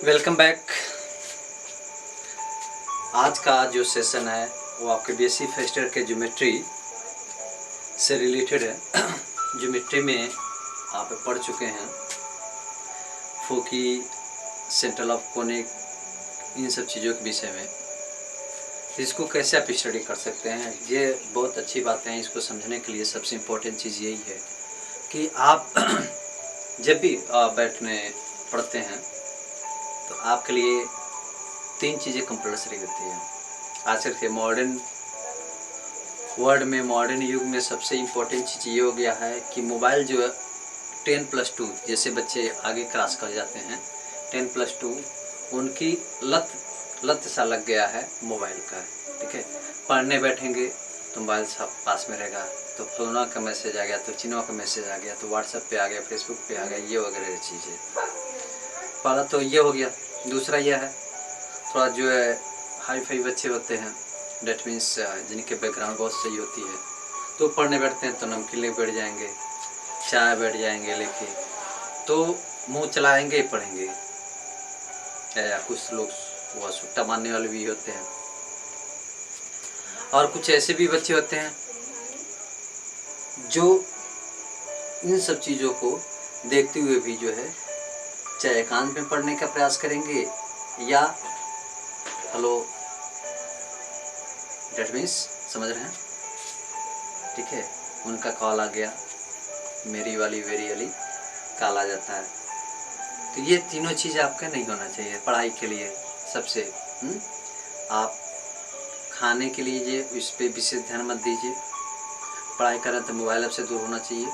Welcome back. आज का जो सेशन है वो आपके बीएससी फर्स्ट ईयर के ज्योमेट्री से रिलेटेड है। ज्योमेट्री में आप पढ़ चुके हैं फोकी, सेंट्रल ऑफ कोनिक, इन सब चीज़ों के विषय में। इसको कैसे आप स्टडी कर सकते हैं, ये बहुत अच्छी बात है। इसको समझने के लिए सबसे इम्पोर्टेंट चीज़ यही है कि आप जब भी बैठने पढ़ते हैं तो आपके लिए तीन चीज़ें कंपल्सरी होती हैं। आजकल के मॉडर्न वर्ल्ड में, मॉडर्न युग में सबसे इम्पोर्टेंट चीज़ ये हो गया है कि मोबाइल जो है 10+2, जैसे बच्चे आगे क्रॉस कर जाते हैं 10+2, उनकी लत सा लग गया है मोबाइल का। ठीक है, पढ़ने बैठेंगे तो मोबाइल पास में रहेगा, तो फलाना का मैसेज आ गया, तो चिन्हों का मैसेज आ गया, तो व्हाट्सएप पे आ गया, फेसबुक पे आ गया, ये वगैरह चीज़ें। पहला तो ये हो गया। दूसरा यह है, थोड़ा जो है हाई फाई बच्चे होते हैं, डेट मीन्स जिनके बैकग्राउंड बहुत सही होती है, तो पढ़ने बैठते हैं तो नमकीन लेके बैठ जाएंगे, चाय बैठ जाएंगे लेके, तो मुंह चलाएंगे ही पढ़ेंगे। या कुछ लोग वह सुट्टा मारने वाले भी होते हैं, और कुछ ऐसे भी बच्चे होते हैं जो इन सब चीज़ों को देखते हुए भी जो है चाहे एकांत में पढ़ने का प्रयास करेंगे या हेलो डेट मीन्स समझ रहे हैं। ठीक है, उनका कॉल आ गया, मेरी वाली वेरी वाली कॉल आ जाता है। तो ये तीनों चीज़ आपका नहीं होना चाहिए पढ़ाई के लिए। सबसे आप खाने के लिए इस पर विशेष ध्यान मत दीजिए। पढ़ाई करें तो मोबाइल से दूर होना चाहिए,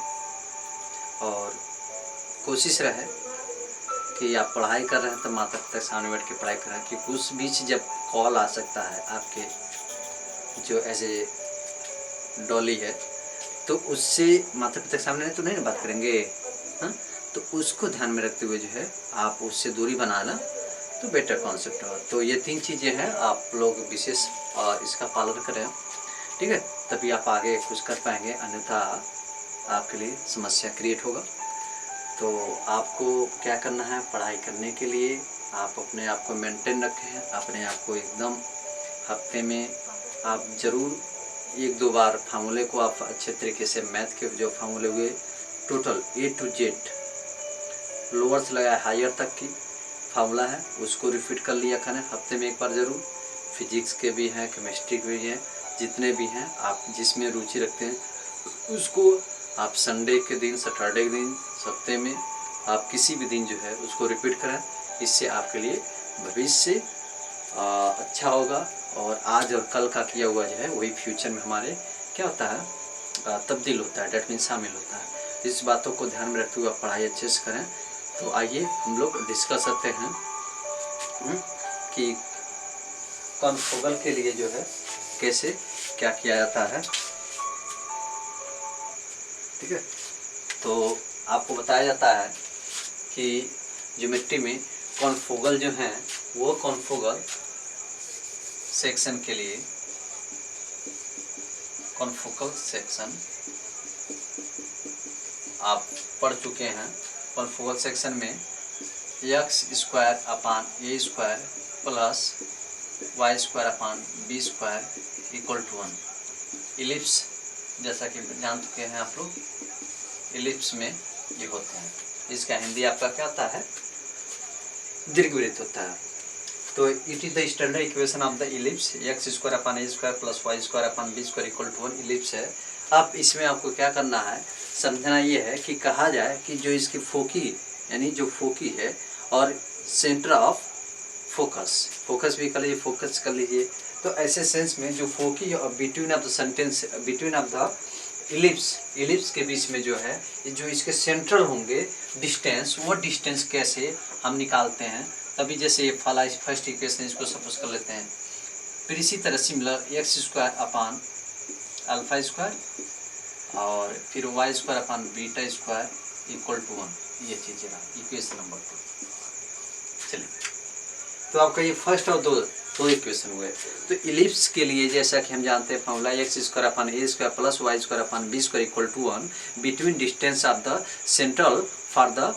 और कोशिश रहे कि आप पढ़ाई कर रहे हैं तो माता पिता सामने बैठ के पढ़ाई करें, कि उस बीच जब कॉल आ सकता है आपके जो एज ए डॉली है, तो उससे माता पिता के सामने तो नहीं बात करेंगे। हाँ, तो उसको ध्यान में रखते हुए जो है आप उससे दूरी बनाना तो बेटर कॉन्सेप्ट हो। तो ये तीन चीज़ें हैं, आप लोग विशेष इसका पालन करें। ठीक है, तभी आप आगे कुछ कर पाएंगे, अन्यथा आपके लिए समस्या क्रिएट होगा। तो आपको क्या करना है, पढ़ाई करने के लिए आप अपने आप को मेंटेन रखें, अपने आप को एकदम हफ्ते में आप ज़रूर 1-2 बार फार्मूले को आप अच्छे तरीके से, मैथ के जो फार्मूले हुए total A to Z, lower से लगाए हायर तक की फार्मूला है, उसको रिपीट कर लिया करें हफ्ते में एक बार ज़रूर। फिजिक्स के भी हैं, केमिस्ट्री के भी हैं, जितने भी हैं आप जिसमें रुचि रखते हैं उसको आप संडे के दिन, सैटरडे के दिन, हफ्ते में आप किसी भी दिन जो है उसको रिपीट करें। इससे आपके लिए भविष्य अच्छा होगा, और आज और कल का किया हुआ जो है वही फ्यूचर में हमारे क्या होता है, तब्दील होता है, डेट मीन शामिल होता है। इस बातों को ध्यान में रखते हुए आप पढ़ाई अच्छे से करें। तो आइए हम लोग डिस्कस करते हैं कि कॉन्फोगल के लिए जो है कैसे क्या किया जाता है। ठीक है, तो आपको बताया जाता है कि ज्योमेट्री में कॉन्फोगल जो हैं वो कॉन्फोगल सेक्शन के लिए, कॉन्फोकल सेक्शन आप पढ़ चुके हैं। कॉन्फोकल सेक्शन में x² upon a² plus y² upon b² equal to 1। Ellipse जैसा कि जान चुके हैं आप लोग, इलिप्स में ये होते हैं। इसका हिंदी आपका क्या होता है, दीर्घवृत्त होता है। तो it is the standard equation of the ellipse, x² upon a² plus y² upon b² equal to 1 ellipse है। अब इसमें आपको क्या करना है, समझना ये है कि कहा जाए कि जो इसकी फोकी, यानी जो फोकी है, और सेंटर ऑफ फोकस भी कर लीजिए, फोकस कर लीजिए। तो ऐसे सेंस में जो फोकी और between of the sentence, between of the ellipse के बीच में जो है, जो इसके सेंट्रल होंगे डिस्टेंस, वो डिस्टेंस कैसे हम निकालते हैं। तभी जैसे ये फला फर्स्ट इक्वेशन, इसको सपोज कर लेते हैं। फिर इसी तरह सिमिलर x² अपान α² और फिर y² अपान β² इक्वल टू 1, ये चीज़ें इक्वेशन नंबर 2। चलिए, तो आपका ये फर्स्ट और दो इक्वेशन हुए। तो इलिप्स के लिए जैसा कि हम जानते हैं formula x² upon a² plus y² upon b² equal to 1 between distance of the central for the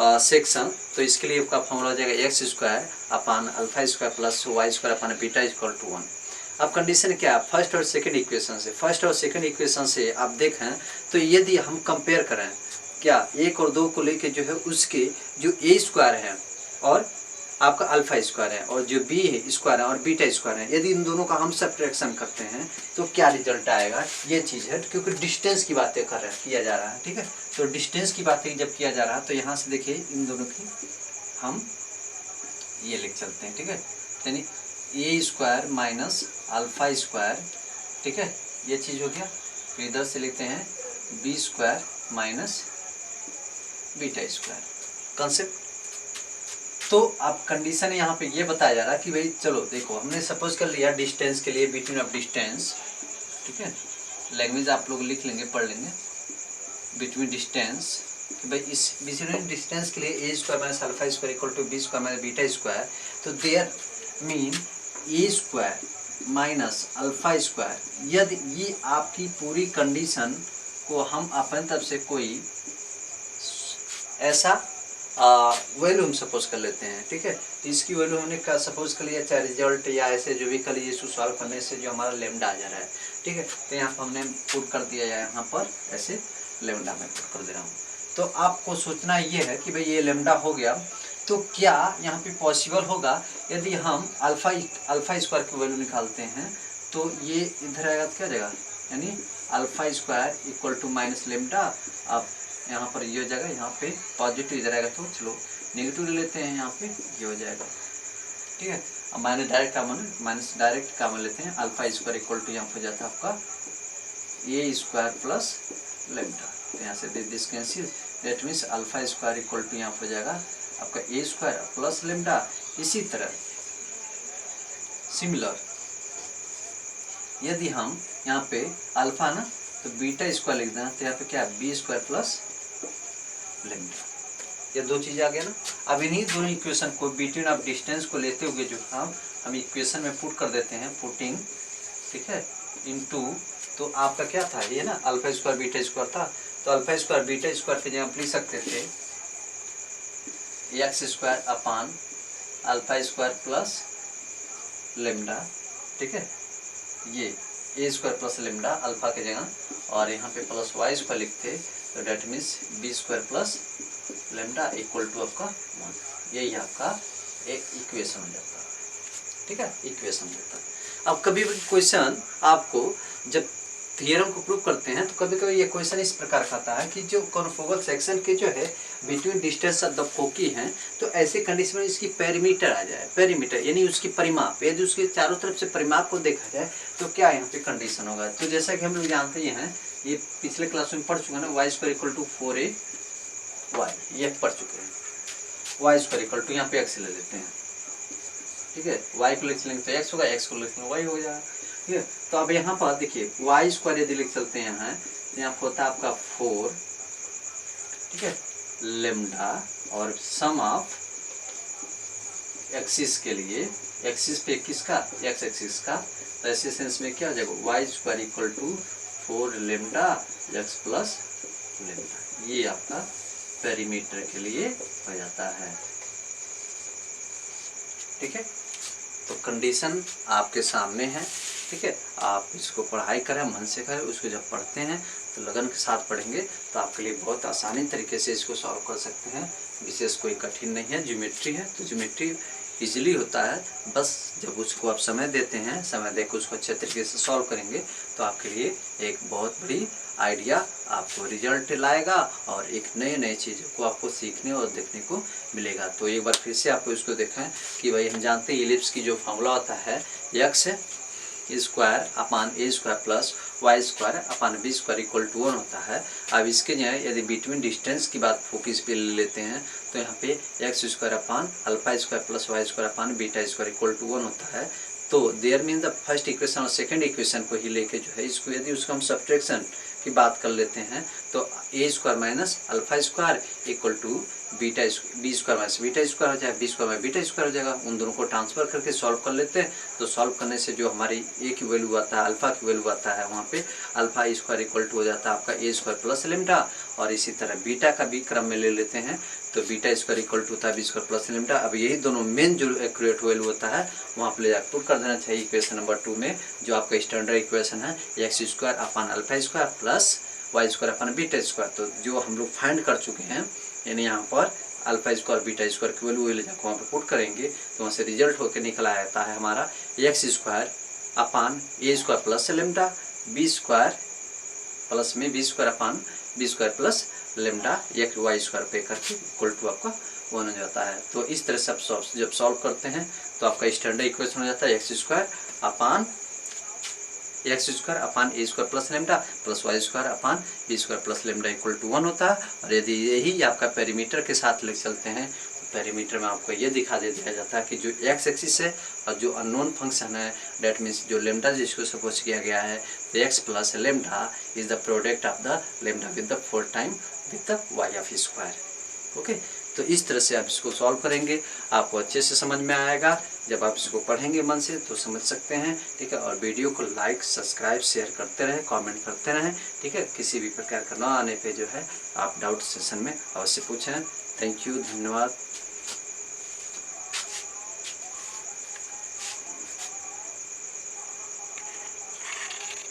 section, तो इसके लिए आपका फॉर्मूला हो जाएगा X square upon alpha square plus Y square upon beta equal to 1। अब condition क्या है, first और सेकंड इक्वेशन से, फर्स्ट और सेकंड इक्वेशन से आप देखें तो यदि हम कंपेयर करें क्या 1 और 2 को लेके जो है उसके जो ए स्क्वायर है और आपका अल्फा स्क्वायर है और जो बी है स्क्वायर है और बीटा स्क्वायर है, यदि इन दोनों का हम सब्ट्रैक्शन करते हैं तो क्या रिजल्ट आएगा, ये चीज़ है। क्योंकि डिस्टेंस की बातें किया जा रहा है, ठीक है। तो डिस्टेंस की बातें जब किया जा रहा है तो यहाँ से देखिए इन दोनों की हम ये लिख चलते हैं, ठीक है। यानी ए स्क्वायर माइनस अल्फा स्क्वायर, ठीक है, ये चीज़ हो गया। फिर इधर से लेते हैं B square minus beta square concept. तो अब कंडीशन यहाँ पे ये बताया जा रहा है कि भाई चलो देखो हमने सपोज कर लिया डिस्टेंस के लिए बिटवीन ऑफ डिस्टेंस, ठीक है, लैंग्वेज आप लोग लिख लेंगे पढ़ लेंगे, बिटवीन डिस्टेंस कि भाई इस बिटवीन डिस्टेंस के लिए A square minus alpha square equal to B square minus beta square. तो there mean A square minus alpha square, यदि ये आपकी पूरी कंडीशन को हम अपने तरफ से कोई ऐसा वैल्यू हम सपोज कर लेते हैं, ठीक है। तो इसकी वैल्यू हमने सपोज कर लिया, चाहे रिजल्ट या ऐसे जो भी कर लीजिए, इसको सॉल्व करने से जो हमारा लेमडा आ जा रहा है, ठीक है। तो यहाँ पर हमने पुट कर दिया है, यहाँ पर ऐसे लेमडा में पुट कर दे रहा हूँ। तो आपको सोचना ये है कि भाई ये लेमडा हो गया, तो क्या यहाँ पे पॉसिबल होगा यदि हम अल्फा स्क्वायर की वैल्यू निकालते हैं तो ये इधर आएगा तो क्या जाएगा, यानी alpha square equal to minus lambda. अब यहाँ पर ये हो जाएगा, यहाँ पे पॉजिटिव इधर आएगा तो चलो नेगेटिव ले लेते हैं, यहाँ पे ये हो जाएगा, ठीक है। अब माइनस डायरेक्ट कॉमन लेते हैं, अल्फा स्क्वायर इक्वल टू यहाँ पर जाता है आपका ए स्क्वायर प्लस लेमडा। तो यहाँ से this cancel, that means alpha square equal to यहाँ पर जाएगा आपका ए स्क्वायर प्लस लेमडा। इसी तरह सिमिलर यदि हम यहाँ पे अल्फा ना तो बीटा स्क्वायर लिख देना, तो यहाँ पे क्या बी स्क्वायर प्लस लेमडा, ये दो चीज़ आ गया ना। अब इन्हीं दोनों इक्वेशन को बिटवीन ऑफ डिस्टेंस को लेते हुए जो हम इक्वेशन में पुट कर देते हैं, पुटिंग, ठीक है, इनटू, तो आपका क्या था ये ना अल्फा स्क्वायर बीटा स्क्वायर था, तो अल्फा स्क्वायर बीटा स्क्वायर के जगह आप लिख सकते थे x square upon alpha square plus lambda, ठीक है, ये ए स्क्वायर प्लस लेमडा अल्फा के जगह, और यहाँ पे प्लस वाई स्क्वायर लिखते तो that means B square plus lambda equal to आपका 1। यही आपका एक इक्वेशन हो जाता है, ठीक है, इक्वेशन हो जाता है। अब कभी भी क्वेश्चन आपको जब थ्योरम को प्रूव करते हैं तो कभी कभी ये क्वेश्चन इस प्रकार का आता है कि जो कॉन्फोकल सेक्शन के जो है बिटवीन डिस्टेंस ऑफ द फोकी हैं, तो ऐसे कंडीशन में इसकी पेरीमीटर आ जाए, पेरीमीटर यानी उसकी परिमाप, यदि उसके चारों तरफ से परिमाप को देखा जाए तो क्या यहाँ पे कंडीशन होगा। तो जैसा कि हम लोग जानते हैं, ये पिछले क्लास में पढ़ चुके हैं ना, Y square equal to 4a Y, ये पढ़ चुके हैं। वाई स्क्वायर इक्वल टू यहाँ पे एक्स ले लेते हैं, ठीक है, वाई को लिख लेंगे तो एक्स होगा, एक्स को लिख लेंगे वाई हो जाएगा, ठीक है। तो अब यहाँ पर देखिए वाई स्क्वायर यदि लिख चलते हैं यहाँ, तो यहाँ होता है आपका 4, ठीक है, लेमडा, और सम ऑफ एक्सिस के लिए, एक्सिस पे किसका, एक्स एक्सिस का, तो ऐसे सेंस में क्या हो जाएगा, Y square equal to 4 lambda X plus lambda, ये आपका पेरीमीटर के लिए हो जाता है, ठीक है। तो कंडीशन आपके सामने है, ठीक है, आप इसको पढ़ाई करें, मन से करें, उसको जब पढ़ते हैं तो लगन के साथ पढ़ेंगे तो आपके लिए बहुत आसानी तरीके से इसको सॉल्व कर सकते हैं। विशेष कोई कठिन नहीं है, ज्योमेट्री है तो ज्योमेट्री इजीली होता है, बस जब उसको आप समय देते हैं, समय देकर उसको अच्छे तरीके से सॉल्व करेंगे तो आपके लिए एक बहुत बड़ी आइडिया आपको रिजल्ट लाएगा और एक नए नए चीज़ों को आपको सीखने और देखने को मिलेगा। तो एक बार फिर से आपको इसको देखें कि भाई हम जानते हैं इलिप्स की जो फॉर्मूला होता है X square upon A square plus Y square upon B square equal to 1 होता है। अब इसके जो है यदि बिटवीन डिस्टेंस की बात फोकस पे ले लेते हैं तो यहाँ पे X square upon alpha square plus Y square upon beta square equal to 1 होता है। तो there mean the first equation और सेकंड इक्वेशन को ही लेके जो है इसको यदि उसको हम सब्ट्रैक्शन की बात कर लेते हैं तो A square minus alpha square equal to beta B square minus beta square हो जाए, B square minus beta square हो जाएगा। उन दोनों को ट्रांसफर करके सॉल्व कर लेते हैं। तो सॉल्व करने से जो हमारी ए की वैल्यू आता है, अल्फा की वैल्यू आता है, वहाँ पे अल्फा स्क्वायर इक्वल टू हो जाता है आपका ए स्क्वायर प्लस लेमडा। और इसी तरह बीटा का भी क्रम में ले लेते हैं, तो बीटा स्क्वायर इक्वल टू होता है बी स्क्वायर प्लस लेमडा। अब यही दोनों मेन जो एक्यूरेट वैल्यू होता है वहाँ पर ले जाकर पुट कर देना चाहिए इक्वेशन नंबर 2 में, जो आपका स्टैंडर्ड इक्वेशन है X square upon alpha square plus Y square upon beta square. तो जो हम लोग फाइंड कर चुके हैं, यानी यहाँ पर अल्फा स्क्वायर बीटा स्क्वायर की वैल्यू ले जाकर वहाँ पर पुट करेंगे, तो वहाँ से रिजल्ट होकर निकला आता है हमारा X square upon A square plus lambda, B square plus में B square upon B square plus lambda एक वाई स्क्वायर पे करके इक्वल टू आपका 1 हो जाता है। तो इस तरह से आप जब सॉल्व करते हैं तो आपका स्टैंडर्ड इक्वेशन हो जाता है X square upon A square plus lambda plus Y square upon B square plus lambda equal to 1 होता है। और यदि यही आपका पेरीमीटर के साथ ले चलते हैं तो पेरीमीटर में आपको ये दिखा दिया जाता है कि जो एक्स एक्सिस है और जो अननोन फंक्शन है, डेट मीन्स जो लेमडा जिसको सपोज किया गया है, तो X plus lambda is the product of the lambda with the 4 time with the Y of square. Okay, तो इस तरह से आप इसको सॉल्व करेंगे, आपको अच्छे से समझ में आएगा। जब आप इसको पढ़ेंगे मन से तो समझ सकते हैं, ठीक है। और वीडियो को लाइक सब्सक्राइब शेयर करते रहें, कमेंट करते रहें, ठीक है। किसी भी प्रकार का ना आने पे जो है आप डाउट सेशन में अवश्य पूछें। थैंक यू, धन्यवाद।